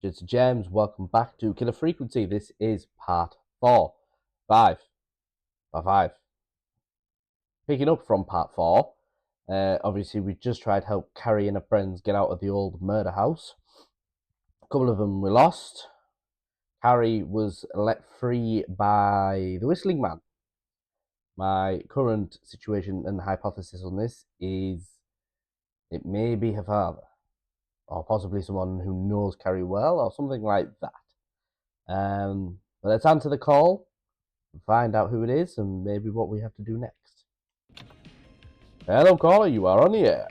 It's James. Welcome back to Killer Frequency. This is part 4. 5. Part 5. Picking up from part 4. Obviously, we just tried to help Carrie and her friends get out of the old murder house. A couple of them we lost. Carrie was let free by the Whistling Man. My current situation and hypothesis on this is it may be her father, or possibly someone who knows Carrie well, or something like that. But let's answer the call, find out who it is, and maybe what we have to do next. Hello, caller, you are on the air.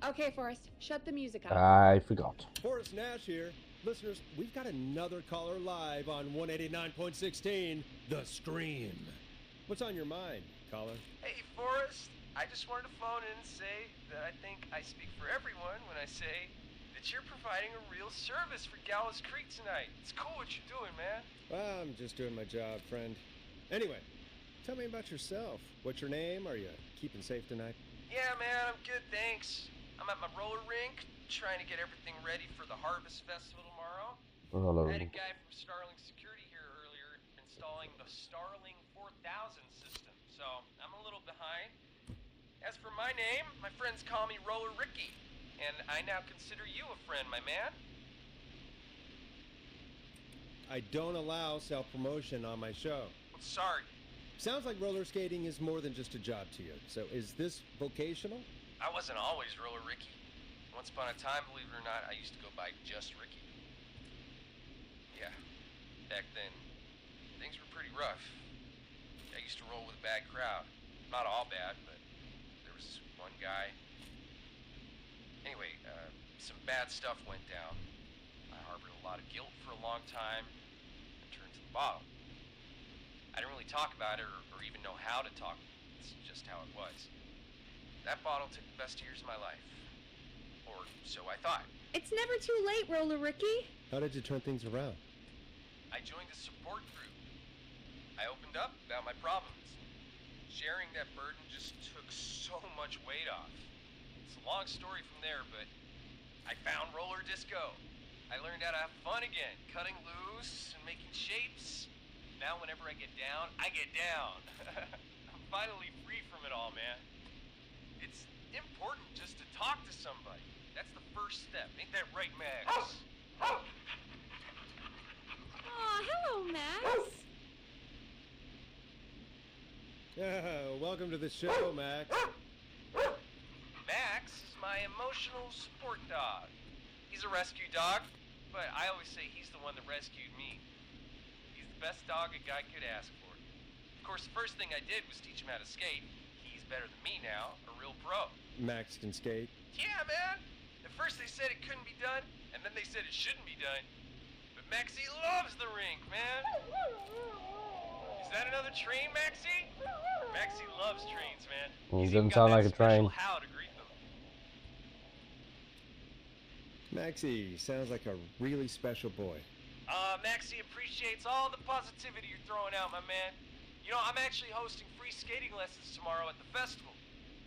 Okay, Forrest, shut the music off. I forgot. Forrest Nash here. Listeners, we've got another caller live on 189.16, The Scream. What's on your mind, caller? Hey, Forrest. I just wanted to phone in and say that I think I speak for everyone when I say that you're providing a real service for Gallows Creek tonight. It's cool what you're doing, man. Well, I'm just doing my job, friend. Anyway, tell me about yourself. What's your name? Are you keeping safe tonight? Yeah, man, I'm good, thanks. I'm at my roller rink, trying to get everything ready for the Harvest Festival tomorrow. I had a guy from Starling Security here earlier installing the Starling 4000 system, so I'm a little behind. As for my name, my friends call me Roller Ricky, and I now consider you a friend, my man. I don't allow self-promotion on my show. I'm sorry. Sounds like roller skating is more than just a job to you. So is this vocational? I wasn't always Roller Ricky. Once upon a time, believe it or not, I used to go by just Ricky. Yeah, back then, things were pretty rough. I used to roll with a bad crowd. Not all bad, but there was one guy. Anyway, some bad stuff went down. I harbored a lot of guilt for a long time and turned to the bottle. I didn't really talk about it or even know how to talk. It's just how it was. That bottle took the best years of my life. Or so I thought. It's never too late, Roller Ricky. How did you turn things around? I joined a support group. I opened up about my problems. Sharing that burden just took so much weight off. It's a long story from there, but I found roller disco. I learned how to have fun again, cutting loose and making shapes. Now whenever I get down, I get down. I'm finally free from it all, man. It's important just to talk to somebody. That's the first step. Ain't that right, Max? Aw, hello, Max. Welcome to the show, Max. Max is my emotional support dog. He's a rescue dog, but I always say he's the one that rescued me. He's the best dog a guy could ask for. Of course, the first thing I did was teach him how to skate. He's better than me now, a real pro. Max can skate. Yeah, man. At first they said it couldn't be done, and then they said it shouldn't be done. But Maxie loves the rink, man. Is that another train, Maxie? Maxie loves trains, man. Well, He's it doesn't even got sound that like a train. special how to greet them. Maxie sounds like a really special boy. Maxie appreciates all the positivity you're throwing out, my man. You know, I'm actually hosting free skating lessons tomorrow at the festival.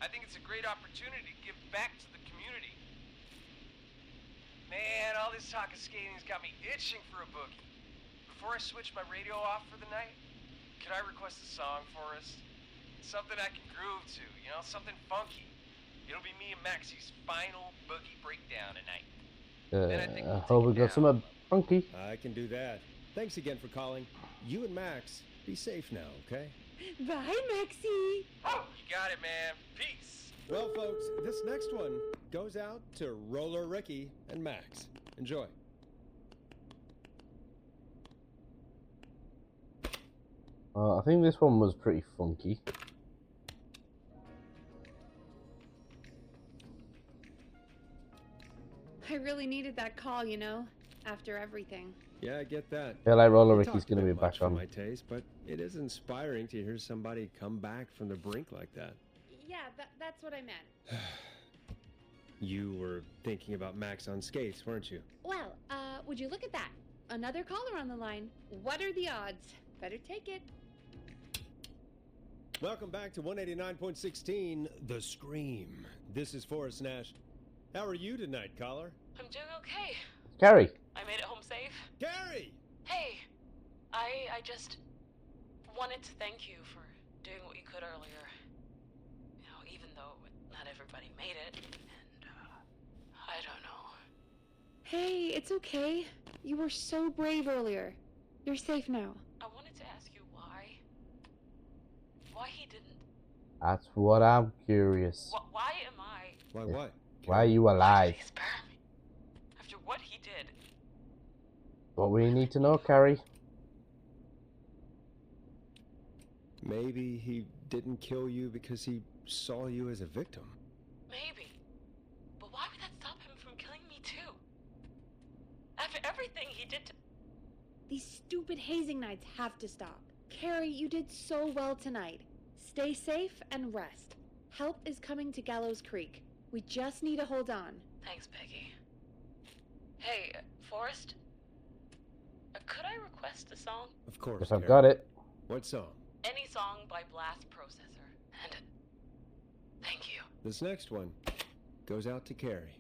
I think it's a great opportunity to give back to the community. Man, all this talk of skating's got me itching for a boogie. Before I switch my radio off for the night, could I request a song for us? Something I can groove to, you know, something funky. It'll be me and Maxie's final boogie breakdown tonight. I hope we got some funky. I can do that. Thanks again for calling. You and Max, be safe now, okay? Bye, Maxie. You got it, man. Peace. Well, folks, this next one goes out to Roller Ricky and Max. Enjoy. I think this one was pretty funky. I really needed that call, you know, after everything. Yeah, I get that. I feel like Roller It Ricky's talked a going to bit be much back for on. my taste, but it is inspiring to hear somebody come back from the brink like that. Yeah, that's what I meant. You were thinking about Max on skates, weren't you? Well, would you look at that? Another caller on the line. What are the odds? Better take it. Welcome back to 189.16, The Scream. This is Forrest Nash. How are you tonight, caller? I'm doing okay. Carrie. I just wanted to thank you for doing what you could earlier. You know, even though not everybody made it, and, I don't know. Hey, it's okay. You were so brave earlier. You're safe now. I wanted to ask you why he didn't. That's what I'm curious. Why am I? Why what? Why are you Why alive? did he spare me? After what he did. What we need to know, Carrie. Maybe he didn't kill you because he saw you as a victim. Maybe. But why would that stop him from killing me too? After everything he did to... These stupid hazing nights have to stop. Carrie, you did so well tonight. Stay safe and rest. Help is coming to Gallows Creek. We just need to hold on. Thanks, Peggy. Hey, Forrest? Could I request a song? Of course. Yes, I've Carrie. got it. What song? Any song by Blast Processor. And thank you. This next one goes out to Carrie.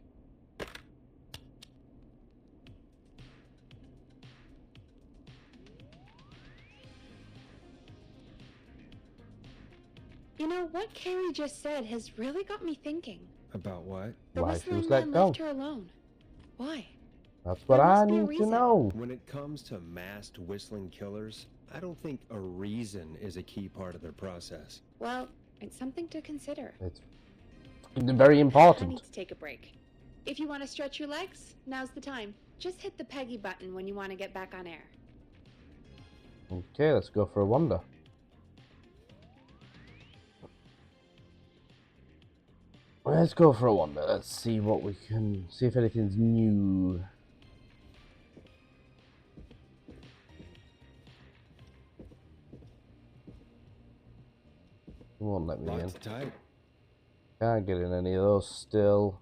You know, what Carrie just said has really got me thinking. About what? The Why she whistling was let man go. left her alone. Why? That's what There I must be a need to reason. know. When it comes to masked whistling killers, I don't think a reason is a key part of their process. Well, it's something to consider. It's very I important. need to take a break. If you want to stretch your legs, now's the time. Just hit the Peggy button when you want to get back on air. Okay, let's go for a wander. Let's go for a wander. Let's see what we can see if anything's new. It won't let me in. Locked tight. Can't get in any of those still.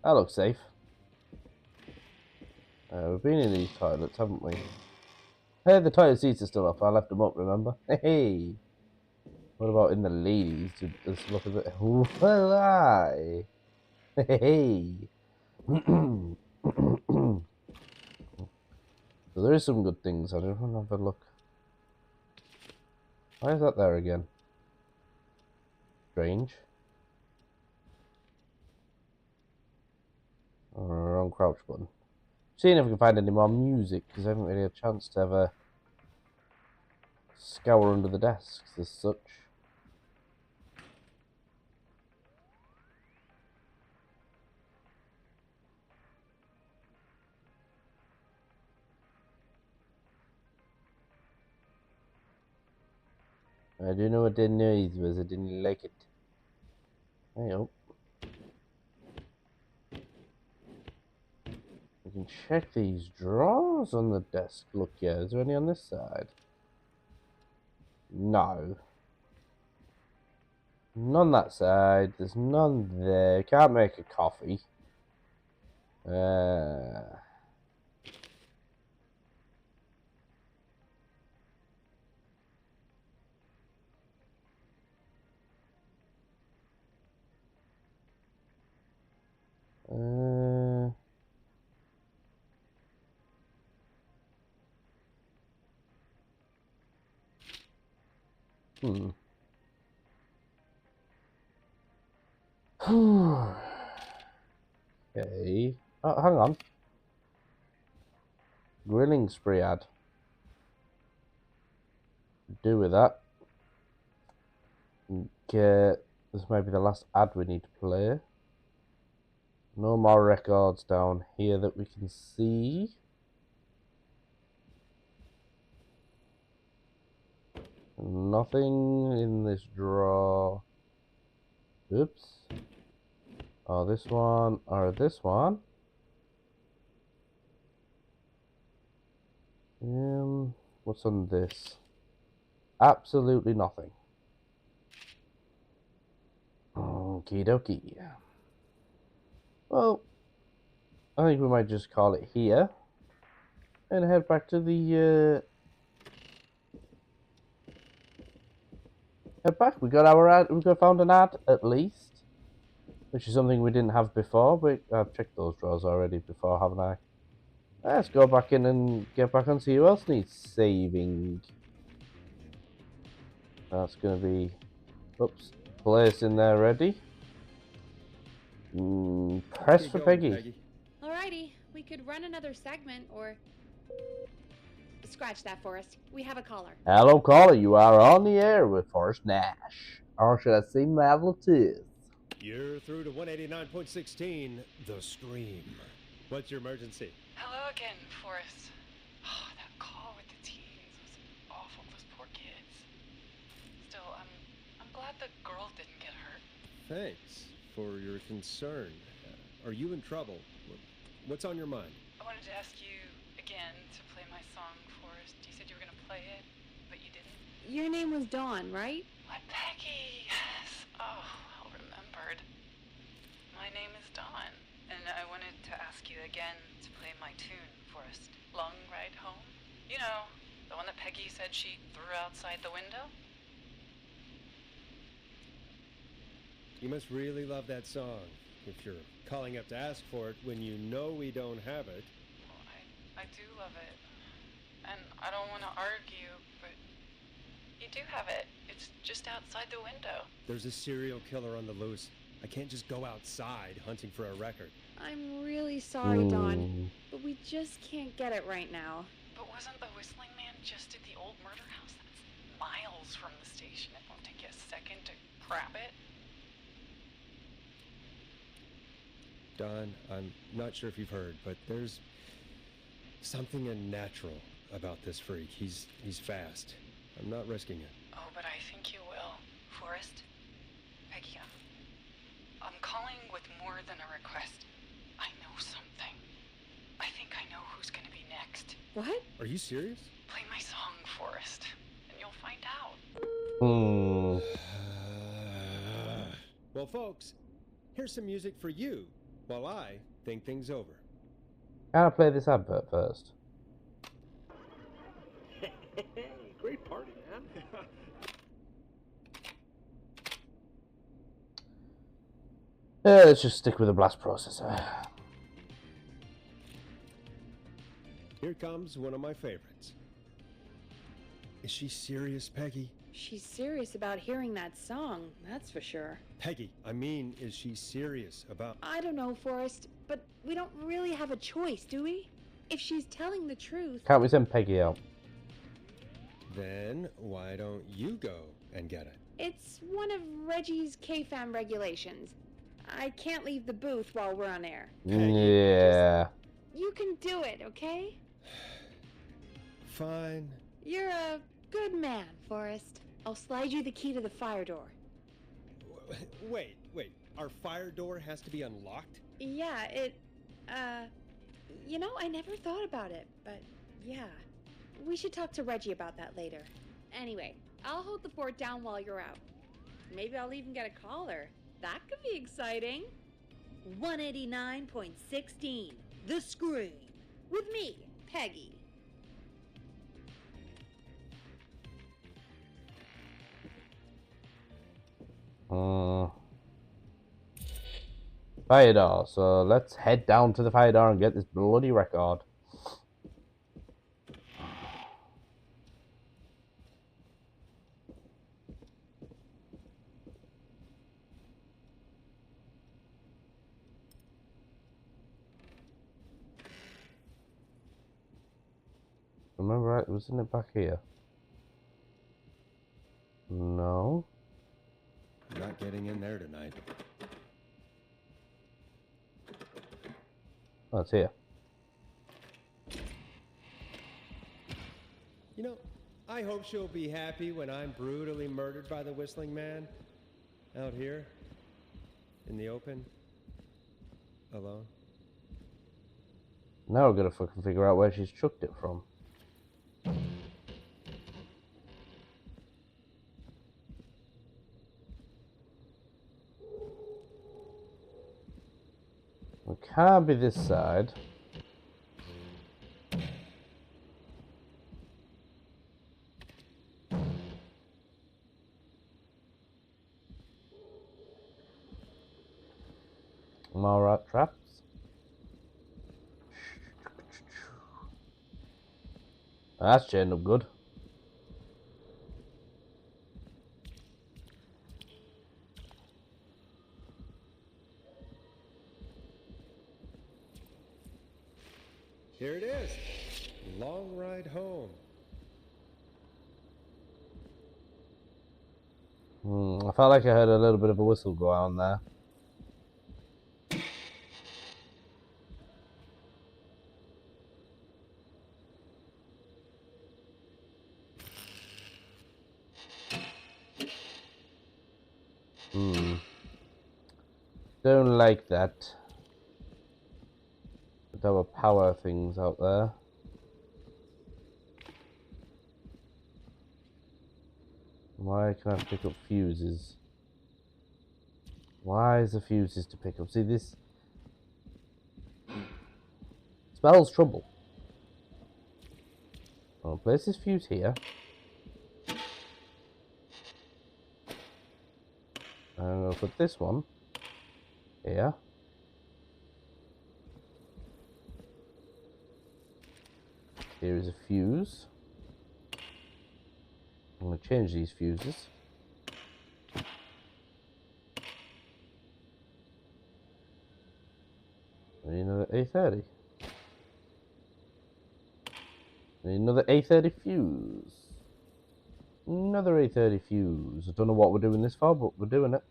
That looks safe. We've been in these toilets, haven't we? Hey, the toilet seats are still up. I left them up, remember? Hey. What about in the ladies? Does this look a bit... Well, aye. Hey. So there is some good things. I just want to have a look. Why is that there again? Strange. Oh, wrong crouch button. Seeing if we can find any more music, because I haven't really had a chance to ever scour under the desks as such. I do know what the noise was. I didn't like it. Hey, oh. We can check these drawers on the desk. Look, yeah. Is there any on this side? No. None that side. There's none there. Can't make a coffee. Hmm. Okay. Oh, hang on. Grilling spree ad. Do with that. Okay. This might be the last ad we need to play. No more records down here that we can see. Nothing in this drawer. Oops. Oh, this one or this one. What's on this? Absolutely nothing. Okie dokie. Well, I think we might just call it here and head back to the head back. We got our ad. We got found an ad at least, which is something we didn't have before. But I've checked those drawers already before, haven't I? Let's go back in and get back and see who else needs saving. That's going to be, oops, place in there ready. Press Get for going, Peggy. Alrighty, we could run another segment or. Scratch that, Forrest. We have a caller. Hello, caller. You are on the air with Forrest Nash. Or should I say Marvel 2? You're through to 189.16, The Scream. What's your emergency? Hello again, Forrest. Oh, that call with the teens was awful. Those poor kids. Still, I'm glad the girl didn't get hurt. Thanks for your concern. Are you in trouble? What's on your mind? I wanted to ask you again to play my song, Forrest. You said you were gonna play it, but you didn't. Your name was Dawn, right? What, Peggy? Yes. Oh, well remembered. My name is Dawn, and I wanted to ask you again to play my tune, Forrest. Long Ride Home? You know, the one that Peggy said she threw outside the window? You must really love that song if you're calling up to ask for it when you know we don't have it. Well, I do love it. And I don't want to argue, but you do have it. It's just outside the window. There's a serial killer on the loose. I can't just go outside hunting for a record. I'm really sorry, Dawn, but we just can't get it right now. But wasn't the Whistling Man just at the old murder house? That's miles from the station. It won't take you a second to grab it. Don, I'm not sure if you've heard, but there's something unnatural about this freak. He's fast. I'm not risking it. Oh, but I think you will. Forrest? Peggy, I'm calling with more than a request. I know something. I think I know who's gonna be next. What? Are you serious? Play my song, Forrest, and you'll find out. Well, folks, here's some music for you while I think things over. Gotta play this advert first. Great party, man. Let's just stick with the blast processor. Here comes one of my favorites. Is she serious, Peggy? She's serious about hearing that song, that's for sure. Peggy, I mean, is she serious about... I don't know, Forrest, but we don't really have a choice, do we? If she's telling the truth... Can't we send Peggy out? Then why don't you go and get it? It's one of Reggie's KFAM regulations. I can't leave the booth while we're on air. Yeah. You can do it, okay? Fine. You're a good man, Forrest. I'll slide you the key to the fire door. Wait. Our fire door has to be unlocked? Yeah, you know, I never thought about it, but yeah. We should talk to Reggie about that later. Anyway, I'll hold the fort down while you're out. Maybe I'll even get a caller. That could be exciting. 189.16, The Scream. With me, Peggy. Fire door. So let's head down to the fire door and get this bloody record. Remember, right? Wasn't it back here? No. Not getting in there tonight. Oh, it's here. You know, I hope she'll be happy when I'm brutally murdered by the Whistling Man. Out here. In the open. Alone. Now we're gonna fucking figure out where she's chucked it from. It can't be this side. More rat traps. That's chained up good. Here it is. Long ride home. I felt like I heard a little bit of a whistle go on there. Don't like that. There were power things out there. Why can I pick up fuses? Why is the fuses to pick up? See, this spells trouble. I'll place this fuse here. I'm going to put this one here. Here is a fuse. I'm going to change these fuses. I need another A30. I need another A30 fuse. Another A30 fuse. I don't know what we're doing this for, but we're doing it.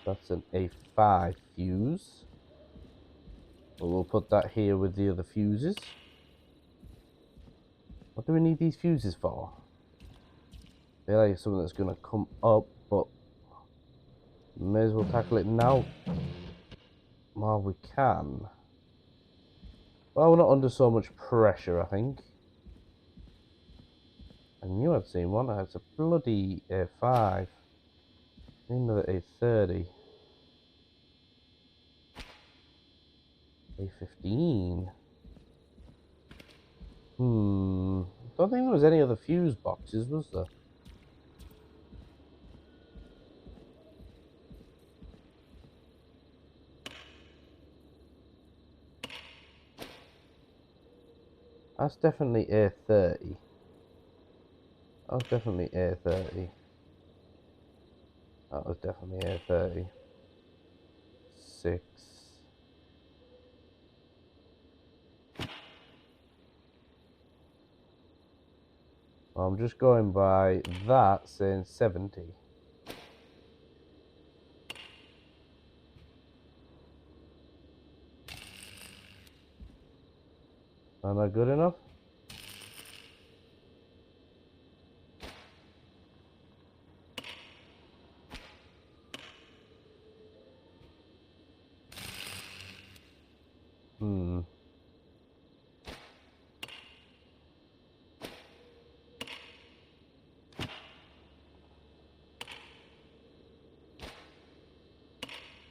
That's an A5 fuse. But we'll put that here with the other fuses. What do we need these fuses for? I feel like it's something that's going to come up, but may as well tackle it now while we can. Well, we're not under so much pressure, I think. I knew I'd seen one. It's a bloody A5. Another A30. A15. Don't think there was any other fuse boxes, was there? That's definitely A30. That was definitely A30. That was definitely A30. 6. I'm just going by that saying 70. Am I good enough?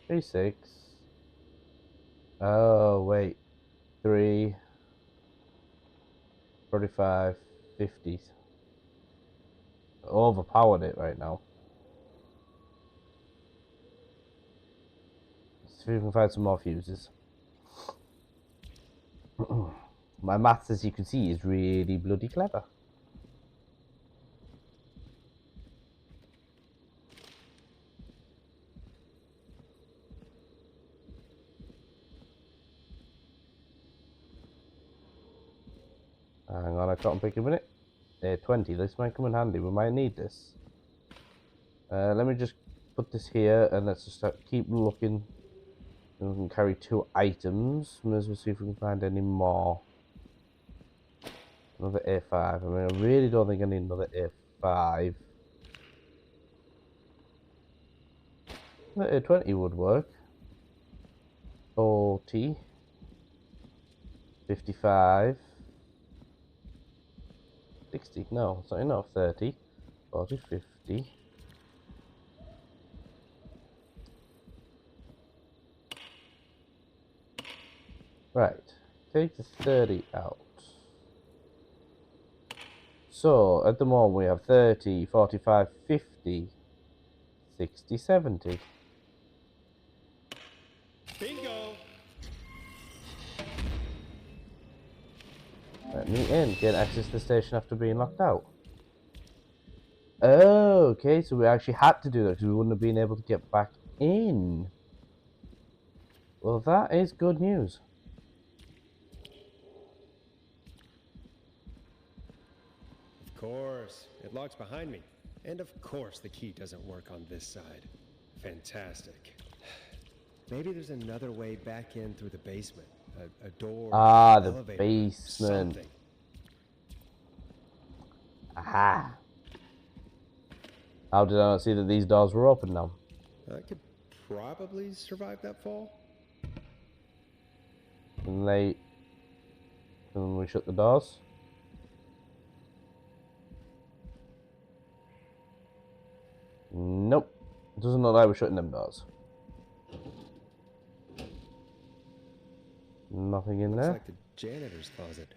Three, 6. Oh, wait. 3, 45, 50. Overpowered it right now. Let's see if we can find some more fuses. My maths, as you can see, is really bloody clever. Hang on, I can't pick a minute. 20, this might come in handy. We might need this. Let me just put this here and let's just keep looking. And we can carry 2 items. May as well see if we can find any more. Another A5. I mean, I really don't think I need another A5. The A20 would work. 40. 55. 60. No, it's not enough. 30. 40, 50. Right. Take the 30 out. So, at the moment we have 30, 45, 50, 60, 70. Bingo! Right, me in. Gain access to the station after being locked out. Oh, okay, so we actually had to do that because we wouldn't have been able to get back in. Well, that is good news. Of course, it locks behind me. And of course the key doesn't work on this side. Fantastic. Maybe there's another way back in through the basement. A door, Ah, the elevator, basement. something. Aha. How did I not see that these doors were open now? I could probably survive that fall. Can we shut the doors? Nope. Doesn't look like we're shutting them doors. Nothing in Looks there. like the janitor's closet.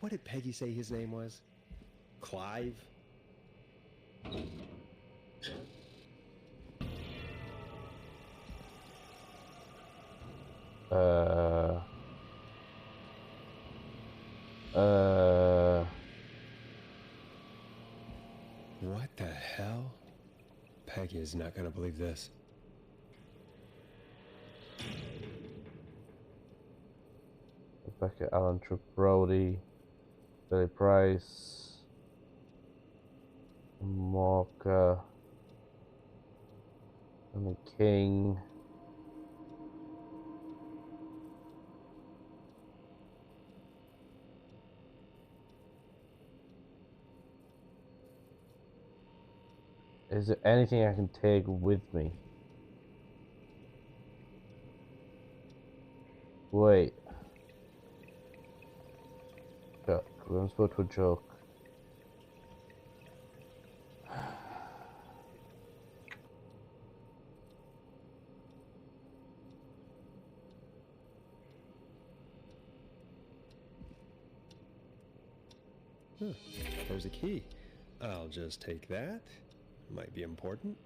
What did Peggy say his name was? Clive? What the hell? Peggy is not gonna believe this. Rebecca Allen, Tripp Brody, Billy Price, Walker, Emily King. Is there anything I can take with me? Wait. Joke. I'm supposed to joke. There's a key. I'll just take that. Might be important.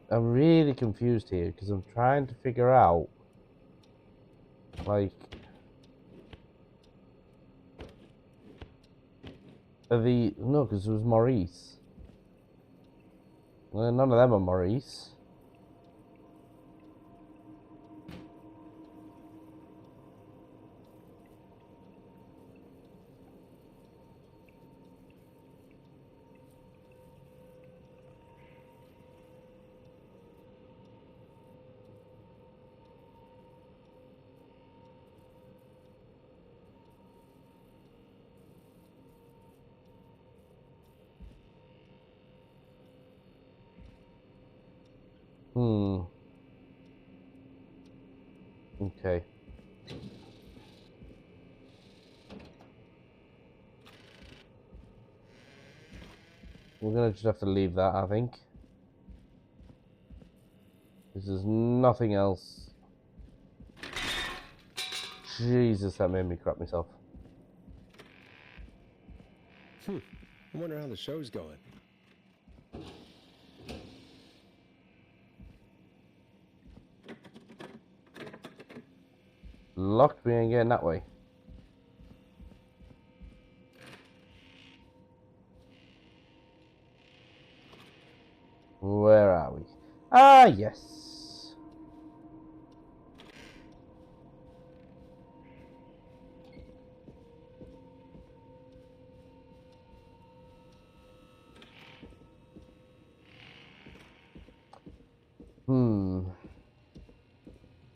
I'm really confused here because I'm trying to figure out, like, no, because it was Maurice. Well, none of them are Maurice. Okay. We're gonna just have to leave that, I think. There's nothing else. Jesus, that made me crap myself. I wonder how the show's going. Locked, we ain't getting that way. Where are we? Ah, yes.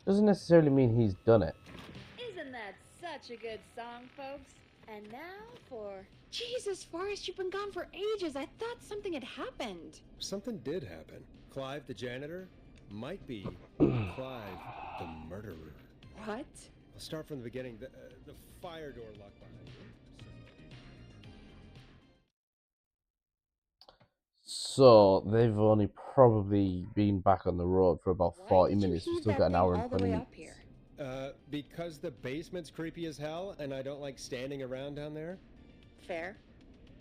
Doesn't necessarily mean he's done it. Isn't that such a good song, folks? And now for... Jesus, Forrest, you've been gone for ages. I thought something had happened. Something did happen. Clive, the janitor, might be Clive, the murderer. What? I'll start from the beginning. The fire door locked behind you. So they've only probably been back on the road for about Why 40 did you minutes. We've heave still that got an thing hour and all the 20 way minutes. up here? Because the basement's creepy as hell, and I don't like standing around down there. Fair.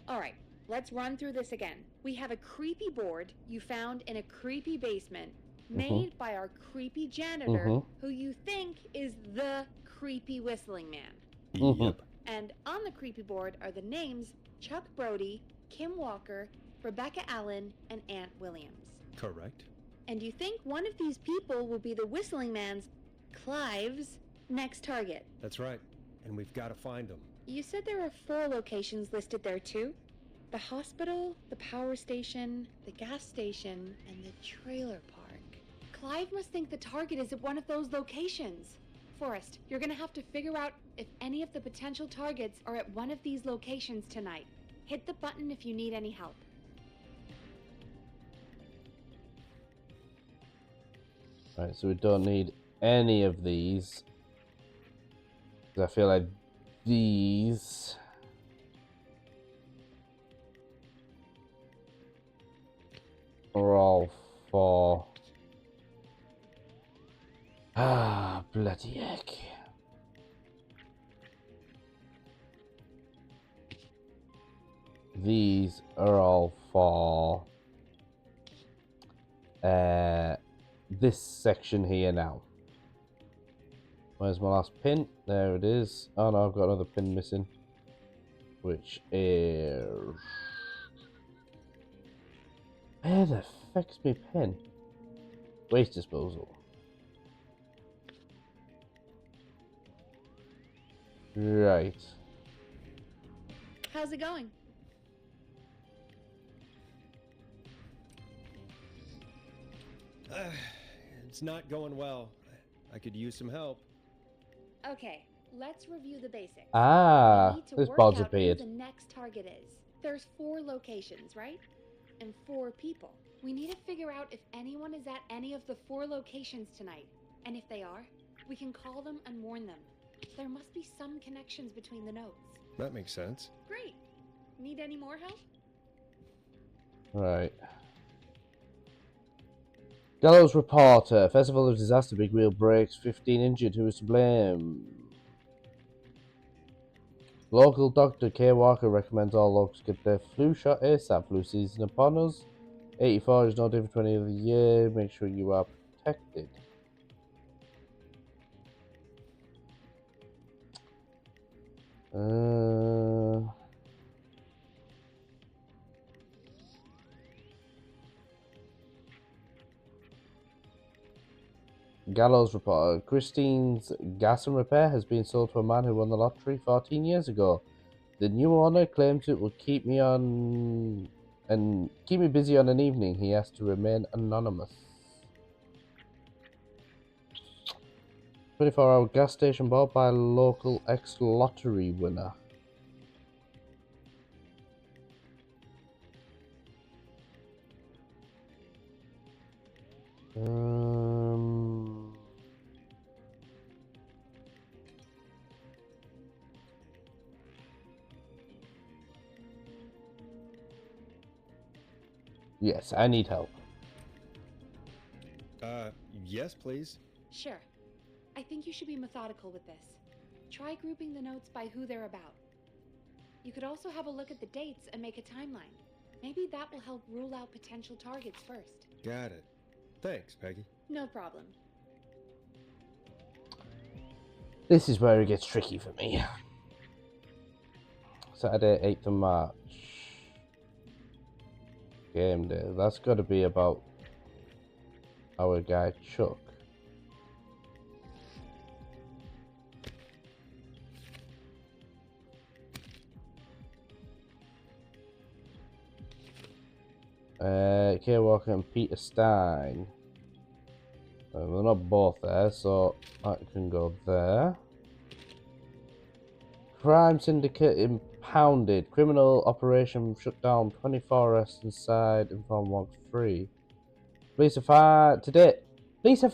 Alright, let's run through this again. We have a creepy board you found in a creepy basement made by our creepy janitor who you think is the creepy whistling man. Yep. And on the creepy board are the names Chuck Brody, Kim Walker, Rebecca Allen, and Aunt Williams. Correct. And you think one of these people will be the whistling man's, Clive's, next target. That's right. And we've got to find them. You said there are 4 locations listed there too? The hospital, the power station, the gas station, and the trailer park. Clive must think the target is at one of those locations. Forrest, you're gonna have to figure out if any of the potential targets are at one of these locations tonight. Hit the button if you need any help. Right, so we don't need any of these. I feel like these are all for... Ah, bloody heck. These are all for this section here now. Where's my last pin? There it is. Oh no, I've got another pin missing. Which is... Where the feck's my pin? Waste disposal. Right. How's it going? It's not going well. I could use some help. Okay, let's review the basics. Ah, We need to this work bod's out who appeared. the next target is. There's 4 locations, right? And 4 people. We need to figure out if anyone is at any of the 4 locations tonight. And if they are, we can call them and warn them. There must be some connections between the notes. That makes sense. Great. Need any more help? Right. Gallows reporter. Festival of disaster. Big wheel breaks. 15 injured. Who is to blame? Local doctor K. Walker recommends all locals get their flu shot ASAP. Flu season upon us. 84 is no different from any other year. Make sure you are protected. Gallows reporter. Christine's gas and repair has been sold to a man who won the lottery 14 years ago. The new owner claims it will keep me busy on an evening. He has to remain anonymous. 24-hour gas station bought by a local ex-lottery winner. Yes, I need help. Yes, please. Sure. I think you should be methodical with this. Try grouping the notes by who they're about. You could also have a look at the dates and make a timeline. Maybe that will help rule out potential targets first. Got it. Thanks, Peggy. No problem. This is where it gets tricky for me. Saturday, 8th of March. Game day. That's got to be about our guy Chuck. Kay Walker and Peter Stein. They're not both there, so that can go there. Crime syndicate impounded. Criminal operation shut down. 24 arrests inside. Inform walks free. Police have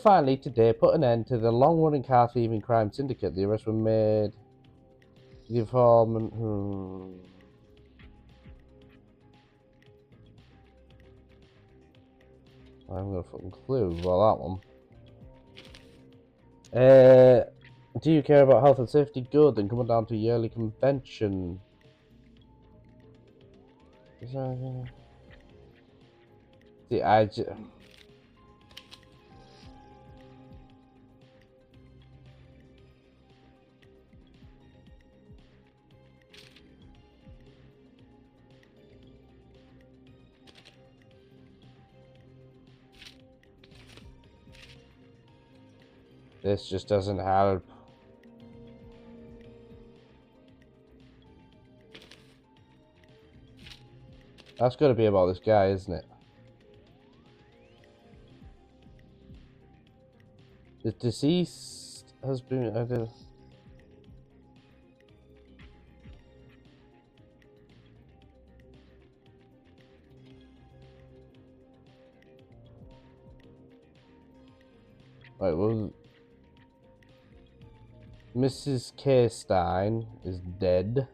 finally today put an end to the long-running car thieving crime syndicate. The arrests were made. The informant. I haven't got a fucking clue about that one. Do you care about health and safety? Good. Then coming down to yearly convention. Is there anything? See, I just... This just doesn't help. That's got to be about this guy, isn't it? The deceased has been... I don't... Right, well... Mrs. K. Stein is dead.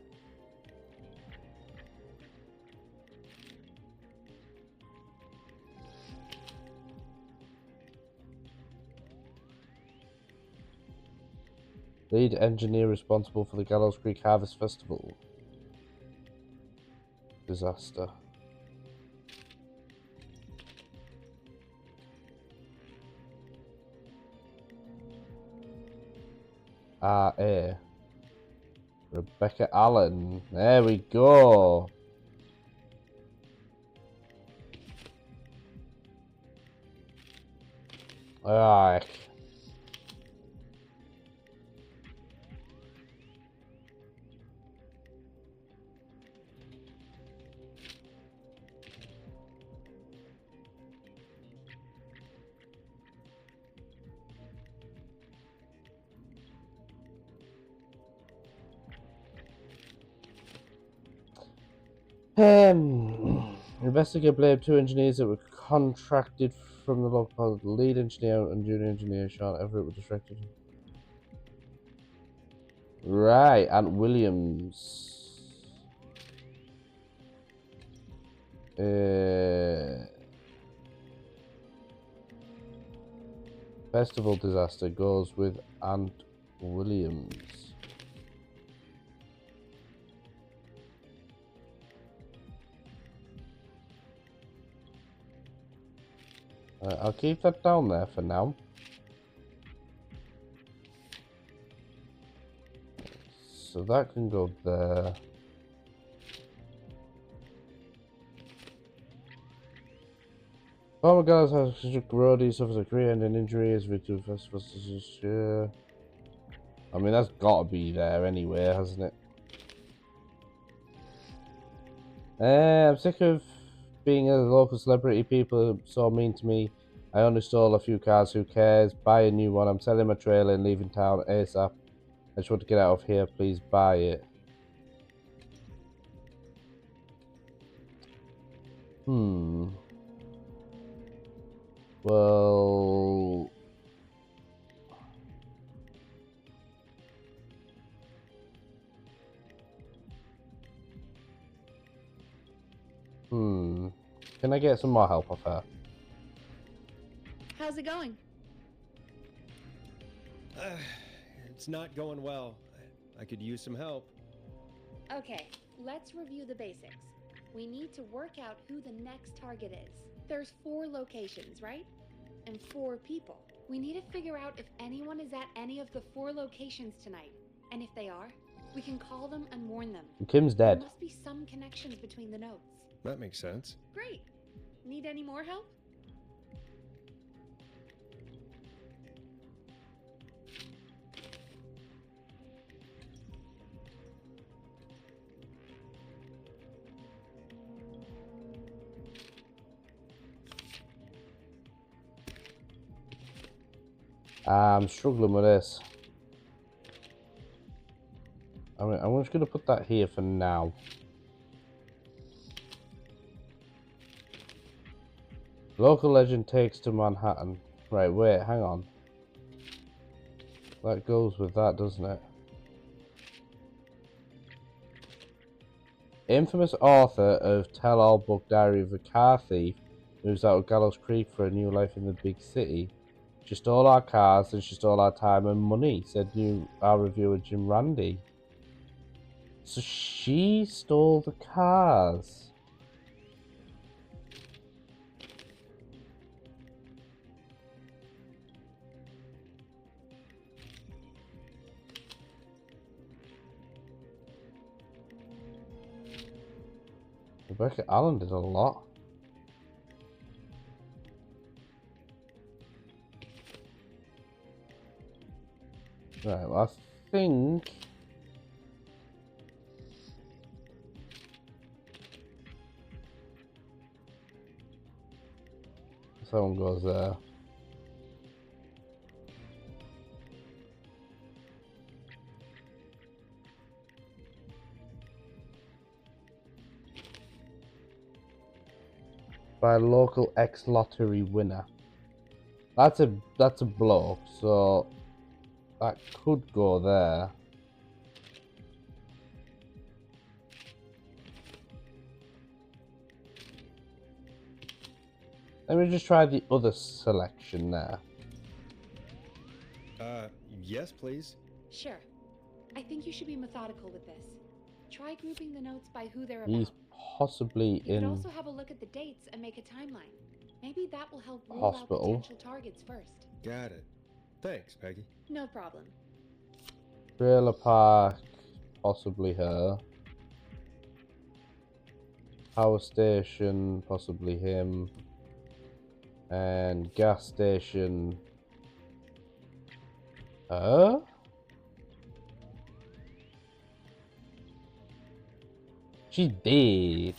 Lead engineer responsible for the Gallows Creek Harvest Festival. Disaster. R.A. Rebecca Allen. There we go. Alright. Investigate blamed 2 engineers that were contracted from the local pilot. The lead engineer and junior engineer Sean Everett were distracted. Right, Aunt Williams. Festival disaster goes with Aunt Williams. I'll keep that down there for now. So that can go there. Oh my god, Grody suffers a career-ending injury as we do festivals this year. I mean, that's got to be there anyway, hasn't it? I'm sick of being a local celebrity. People are so mean to me. I only stole a few cars. Who cares? Buy a new one. I'm selling my trailer and leaving town ASAP. I just want to get out of here. Please buy it. Well... Can I get some more help off her? How's it going? It's not going well. I could use some help. Okay, let's review the basics. We need to work out who the next target is. There's 4 locations, right? And 4 people. We need to figure out if anyone is at any of the 4 locations tonight. And if they are, we can call them and warn them. Kim's dead. There must be some connections between the notes. That makes sense. Great. Need any more help? I'm struggling with this. I mean, I'm just going to put that here for now. Local legend takes to Manhattan. Right, wait, hang on. That goes with that, doesn't it? Infamous author of tell-all book Diary of a Car Thief moves out of Gallows Creek for a new life in the big city. She stole our cars and she stole our time and money, said our reviewer Jim Randy. So she stole the cars. Rebecca Allen did a lot. Right, well, I think someone goes there. By local ex-lottery winner. That's a bloke, so that could go there. Let me just try the other selection there. Yes, please. Sure. I think you should be methodical with this. Try grouping the notes by who they're He's about. possibly You could in also have a look at the dates and make a timeline. Maybe that will help rule out hospital. potential targets first. Got it. Thanks, Peggy. No problem. Trailer park, possibly her. Power station, possibly him. And gas station, her? She did.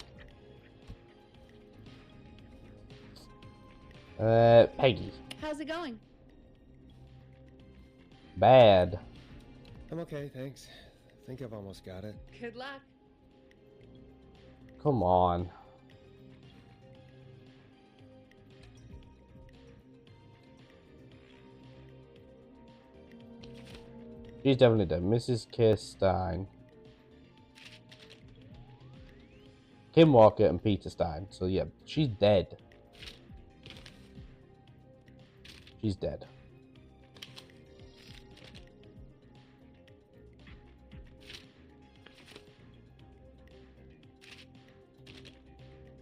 Peggy. How's it going? Bad. I'm okay, thanks. Think I've almost got it. Good luck. Come on. She's definitely dead. Mrs. K. Stein. Kim Walker and Peter Stein. So yeah, she's dead. She's dead.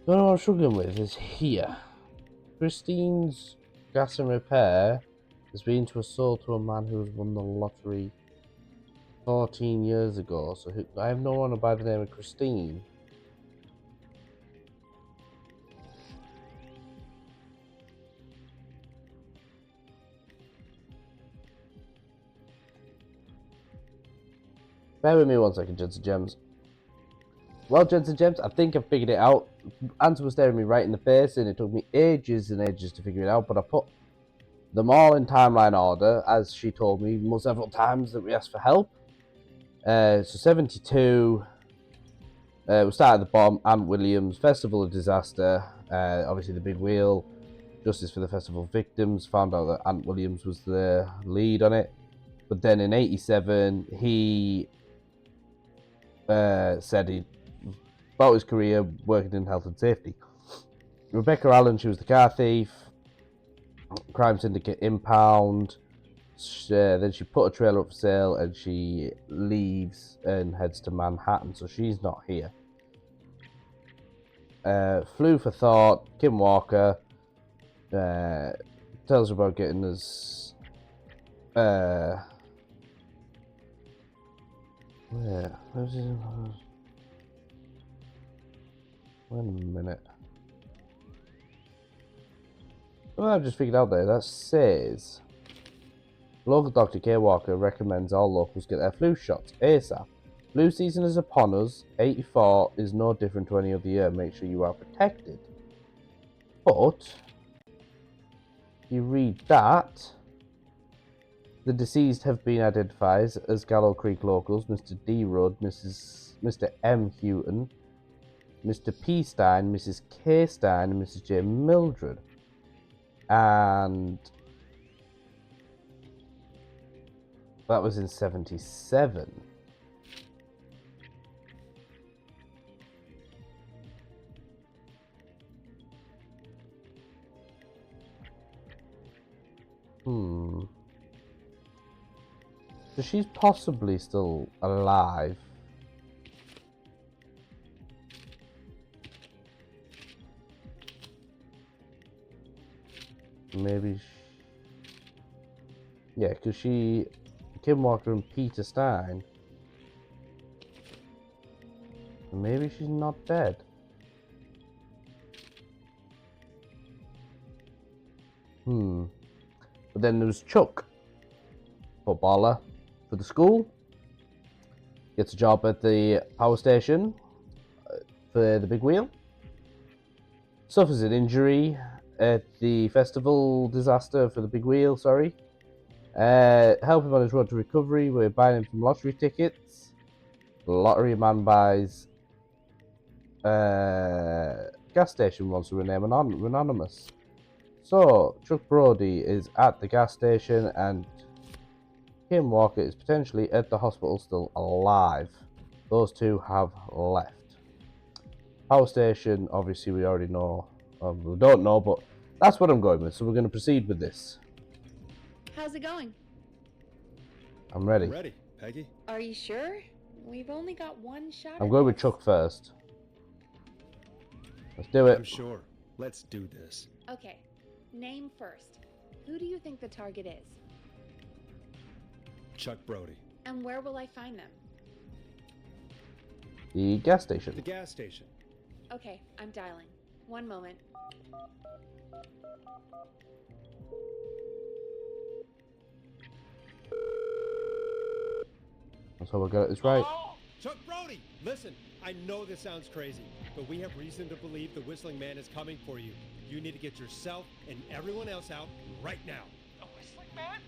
What I'm struggling with is here. Christine's gas and repair has been to a sold to a man who has won the lottery 14 years ago. So I have no one by the name of Christine. Bear with me 1 second, Gents and Gems. Well, Gents and Gems, I think I've figured it out. Answer was staring me right in the face, and it took me ages and ages to figure it out, but I put them all in timeline order, as she told me several times that we asked for help. So 72, we started at the bottom, Ant Williams, Festival of Disaster, obviously the big wheel, Justice for the Festival Victims, found out that Ant Williams was the lead on it. But then in 87, he said about his career working in health and safety. Rebecca Allen, she was the car thief, crime syndicate impound. Then she put a trailer up for sale and she leaves and heads to Manhattan, so she's not here. Flew for Thought, Kim Walker, tells her about getting his where was his, wait a minute. Well, I've just figured out there that says local Dr. K. Walker recommends all locals get their flu shots ASAP. Flu season is upon us. 84 is no different to any other year. Make sure you are protected. But you read that the deceased have been identified as Gallow Creek locals: Mr. D. Rudd, Mr. M. Houghton, Mr. P. Stein, Mrs. K. Stein, and Mrs. J. Mildred. And that was in 77. So she's possibly still alive. Maybe yeah, because Kim Walker and Peter Stein. Maybe she's not dead. But then there was Chuck, footballer for the school. Gets a job at the power station for the big wheel. Suffers an injury at the festival disaster for the big wheel, sorry. Help him on his road to recovery. We're buying him some lottery tickets. The lottery man buys gas station wants to remain anonymous. So Chuck Brody is at the gas station and Kim Walker is potentially at the hospital still alive. Those two have left. Power station, obviously we already know. We don't know, but that's what I'm going with. So we're going to proceed with this. How's it going? I'm ready. Ready, Peggy? Are you sure? We've only got one shot. I'm at going with this. Chuck first. Let's do it. I'm sure. Let's do this. Okay, name first. Who do you think the target is? Chuck Brody. And where will I find them? The gas station. The gas station. Okay, I'm dialing. One moment. That's how we got this right. Oh, Chuck Brody! Listen, I know this sounds crazy, but we have reason to believe the Whistling Man is coming for you. You need to get yourself and everyone else out right now. The Whistling Man?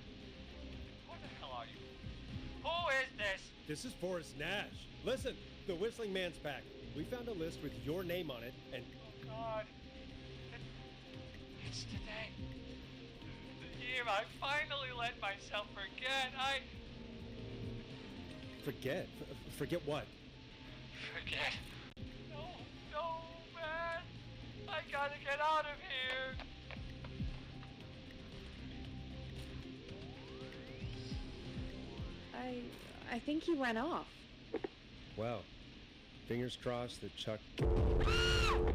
Who the hell are you? Who is this? This is Forrest Nash. Listen, the Whistling Man's back. We found a list with your name on it, and Oh, God. It's today. The year I finally let myself forget. forget what? Forget. No, no, man. I gotta get out of here. I think he went off. Well, fingers crossed that Chuck...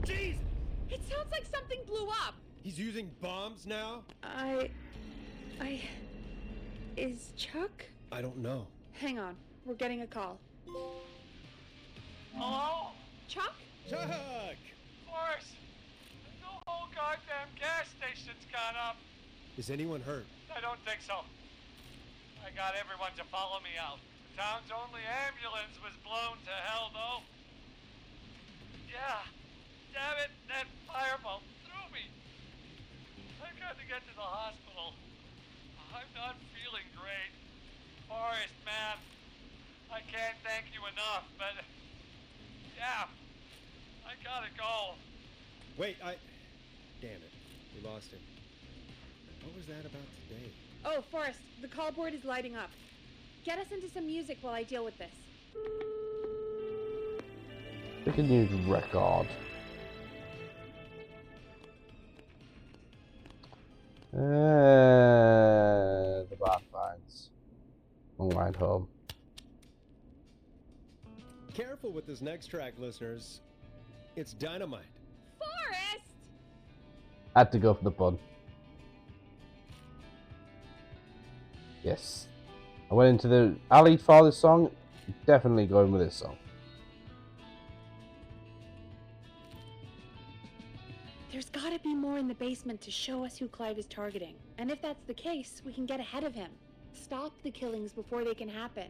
Jesus! It sounds like something blew up. He's using bombs now? Is Chuck? I don't know. Hang on, we're getting a call. Hello? Chuck? Chuck! Forrest! The whole goddamn gas station's gone up. Is anyone hurt? I don't think so. I got everyone to follow me out. The town's only ambulance was blown to hell, though. Yeah. Damn it, that fireball threw me. I've got to get to the hospital. I'm not feeling great. Forrest, man, I can't thank you enough, but... yeah, I gotta go. Wait, Damn it. We lost him. What was that about today? Oh, Forrest, the call board is lighting up. Get us into some music while I deal with this. We can use record. The bad finds. Long ride home. Careful with this next track, listeners. It's dynamite. Forrest! Had to go for the pun. Yes. I went into the alley for this song. Definitely going with this song. There's gotta be more in the basement to show us who Clive is targeting. And if that's the case, we can get ahead of him. Stop the killings before they can happen.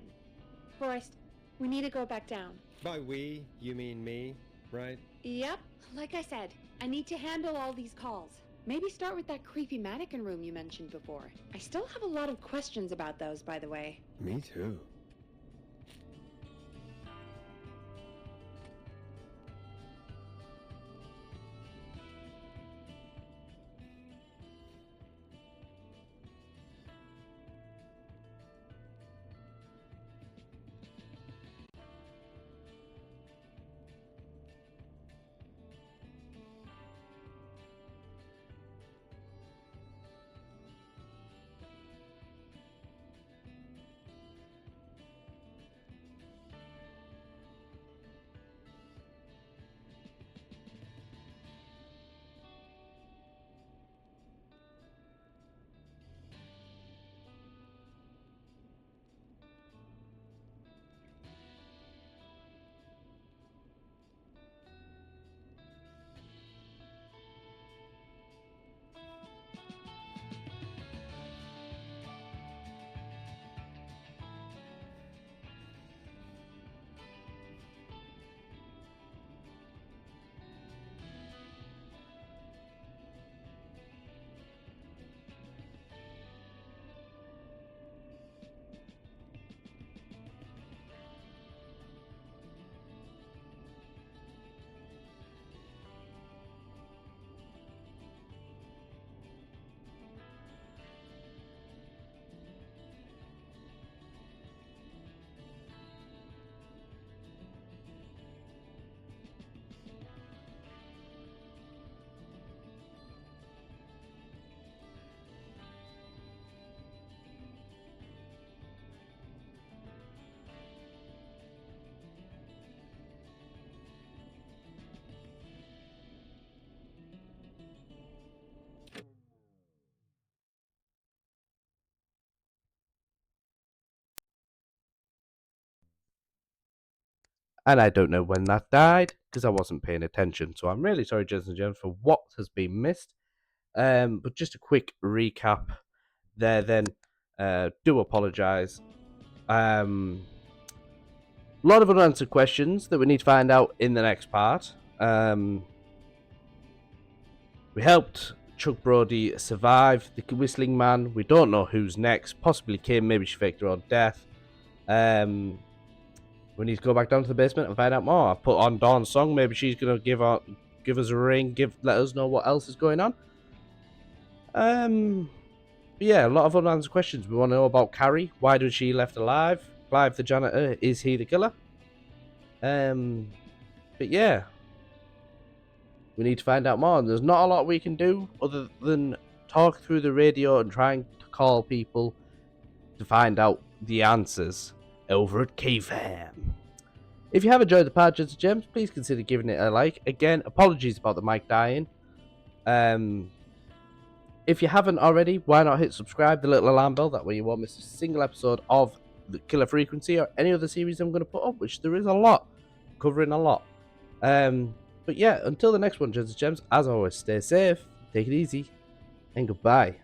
Forrest, we need to go back down. By we, you mean me, right? Yep, like I said, I need to handle all these calls. Maybe start with that creepy mannequin room you mentioned before. I still have a lot of questions about those, by the way. Me too. and I don't know when that died because I wasn't paying attention. So I'm really sorry, gents and gents, for what has been missed. But just a quick recap there then. Do apologise. A lot of unanswered questions that we need to find out in the next part. We helped Chuck Brody survive the Whistling Man. We don't know who's next. Possibly Kim. Maybe she faked her own death. We need to go back down to the basement and find out more. I've put on Dawn's song. Maybe she's gonna give us a ring. Let us know what else is going on. Yeah, a lot of unanswered questions. We want to know about Carrie. Why was she left alive? Clive the janitor. Is he the killer? But yeah, we need to find out more. And there's not a lot we can do other than talk through the radio and trying to call people to find out the answers over at CLIVE. If you have enjoyed the part, Gents and Gems, please consider giving it a like. Again, apologies about the mic dying. If you haven't already, why not hit subscribe, the little alarm bell, that way you won't miss a single episode of the Killer Frequency or any other series I'm going to put up, which there is a lot, covering a lot. But yeah, until the next one, Gents and Gems, as always, stay safe, take it easy, and goodbye.